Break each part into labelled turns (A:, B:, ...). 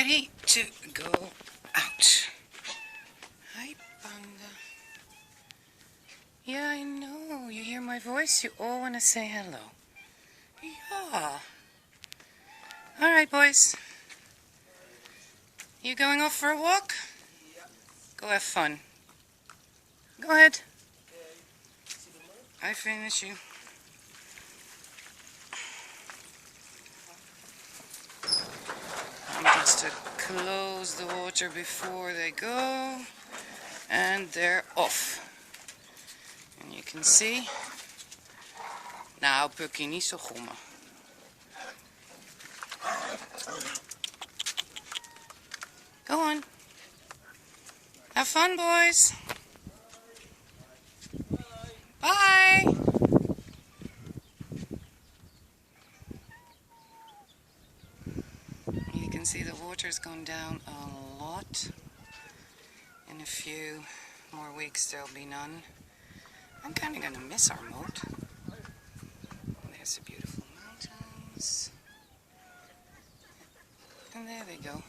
A: ready to go out. Hi, Panda. Yeah, I know. You hear my voice? You all want to say hello. Yeah. All right, boys. You going off for a walk?
B: Yeah.
A: Go have fun. Go ahead. I finish you. I'm just to close the water before they go, and they're off. And you can see. Nou, Pukkie, niet zo gommen. Go on. Have fun, boys. Bye. You can see the water's gone down a lot. In a few more weeks there'll be none. I'm kind of going to miss our moat. There's the beautiful mountains. And there they go.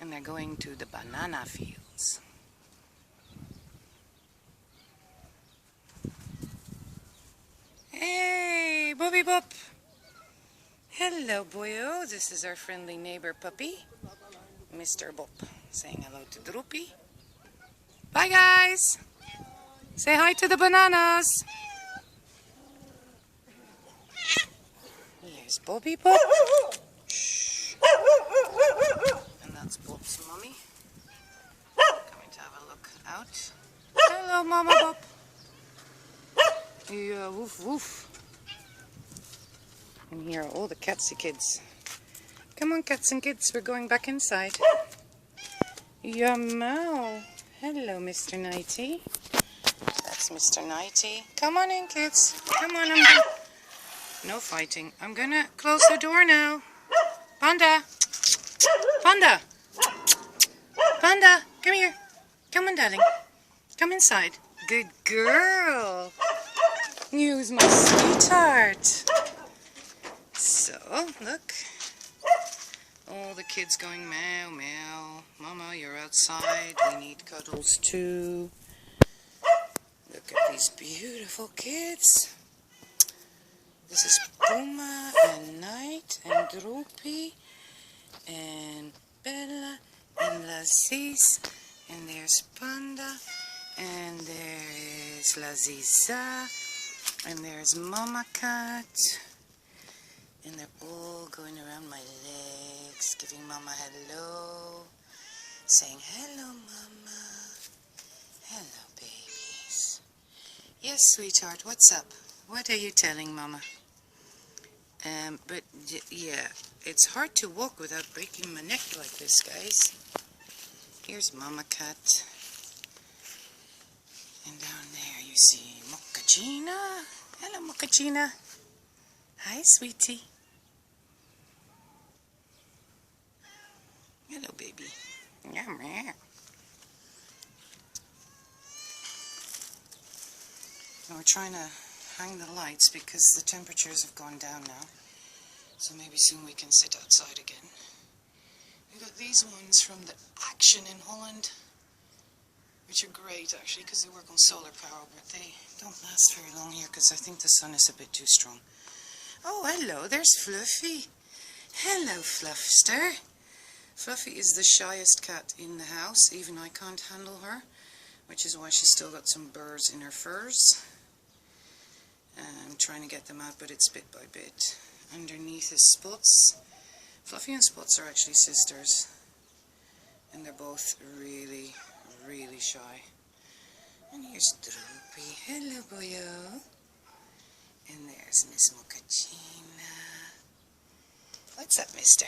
A: And they're going to the banana fields. Hey, Bobby Bop. Hello, boyo. This is our friendly neighbor puppy, Mr. Bop, saying hello to Droopy. Bye, guys. Say hi to the bananas. Here's Bobby Bop. Shh. And that's Bop's mommy. Coming to have a look out. Hello, Mama Bop. Yeah, woof woof. And here are all the catsy kids. Come on, cats and kids, we're going back inside. Yeah, Mao. Hello, Mr. Nighty. That's Mr. Nighty. Come on in, kids. Come on, no fighting. I'm gonna close the door now. Panda. Panda. Panda, come here. Come on, darling. Come inside. Good girl. You's my sweetheart. So, look. All the kids going meow, meow. Mama, you're outside. We need cuddles too. Look at these beautiful kids. This is Puma and Night and Droopy and Bella and Laziz. And there's Panda. And there is Laziza. And there's Mama Cat. And they're all going around my legs, giving Mama hello, saying hello, Mama. Hello, babies. Yes, sweetheart, what's up? What are you telling Mama? But yeah, it's hard to walk without breaking my neck like this, guys. Here's Mama Cat. And down there you see Mochaccina. Hello, Mochaccina. Hi, sweetie. Hello, baby. Yeah, man. Now we're trying to hang the lights because the temperatures have gone down now. So maybe soon we can sit outside again. We got these ones from the Action in Holland, which are great actually because they work on solar power, but they don't last very long here because I think the sun is a bit too strong. Oh, hello, there's Fluffy. Hello, Fluffster. Fluffy is the shyest cat in the house. Even I can't handle her, which is why she's still got some burrs in her furs. I'm trying to get them out, but it's bit by bit. Underneath is Spots. Fluffy and Spots are actually sisters, and they're both really, really shy. And here's Droopy. Hello, boyo. And there's Miss Mochaccina. What's up, mister?